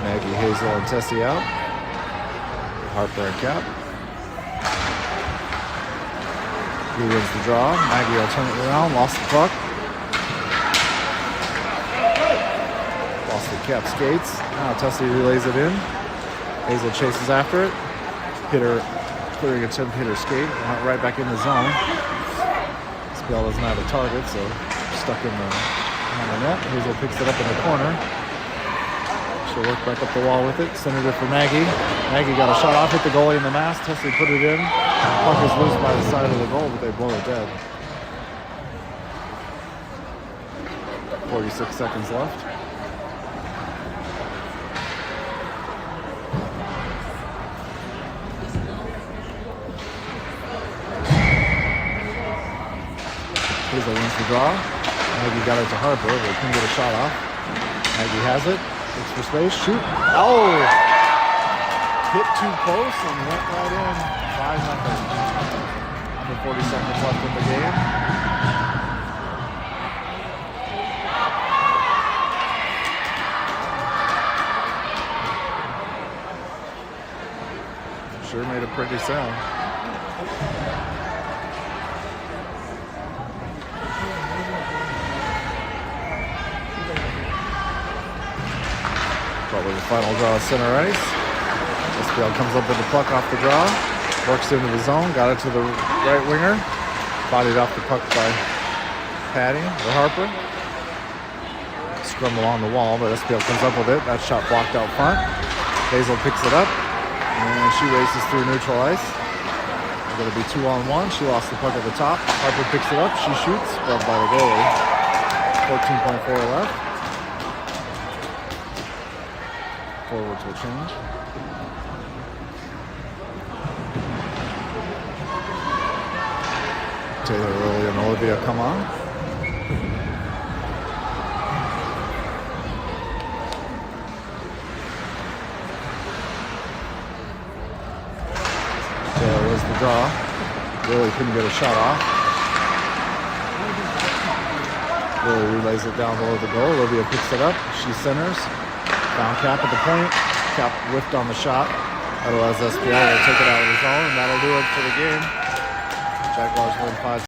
Maggie, Hazel, and Tessie out. Harper and Cap. He wins the draw. Maggie will turn it around. Lost the puck. Lost the Cap skates. Now Tessie relays it in. Hazel chases after it. Hit her. Clearing attempt, hit her skate, went right back in the zone. SPL doesn't have a target, so stuck in the net. Hazel picks it up in the corner. She'll work back up the wall with it. Centered it for Maggie. Maggie got a shot off, hit the goalie in the mask. Tessie put it in. Puck is loose by the side of the goal, but they blow it dead. 46 seconds left. Hazel wins the draw. Maggie got it to Harper, but couldn't get a shot off. Maggie has it. Looks for space. Shoot. Oh! Hit too close and went right in. 5-0. Under 40 seconds left in the game. Sure made a pretty sound. Probably the final draw of center ice. SPL comes up with the puck off the draw. Works into the zone. Got it to the right winger. Bodied off the puck by Patty or Harper. Scrum along the wall, but SPL comes up with it. That shot blocked out front. Hazel picks it up. And she races through neutral ice. It's going to be 2-on-1. She lost the puck at the top. Harper picks it up. She shoots. Grabbed by the goalie. 14.4 left. Forwards will change. Taylor, Lily, and Olivia come on. Taylor was the draw. Lily couldn't get a shot off. Lily relays it down below the goal. Olivia picks it up. She centers. Found Cap at the point. Cap whiffed on the shot. That allows SPL to take it out of the zone, and that'll do it for the game. Jaguars win 5.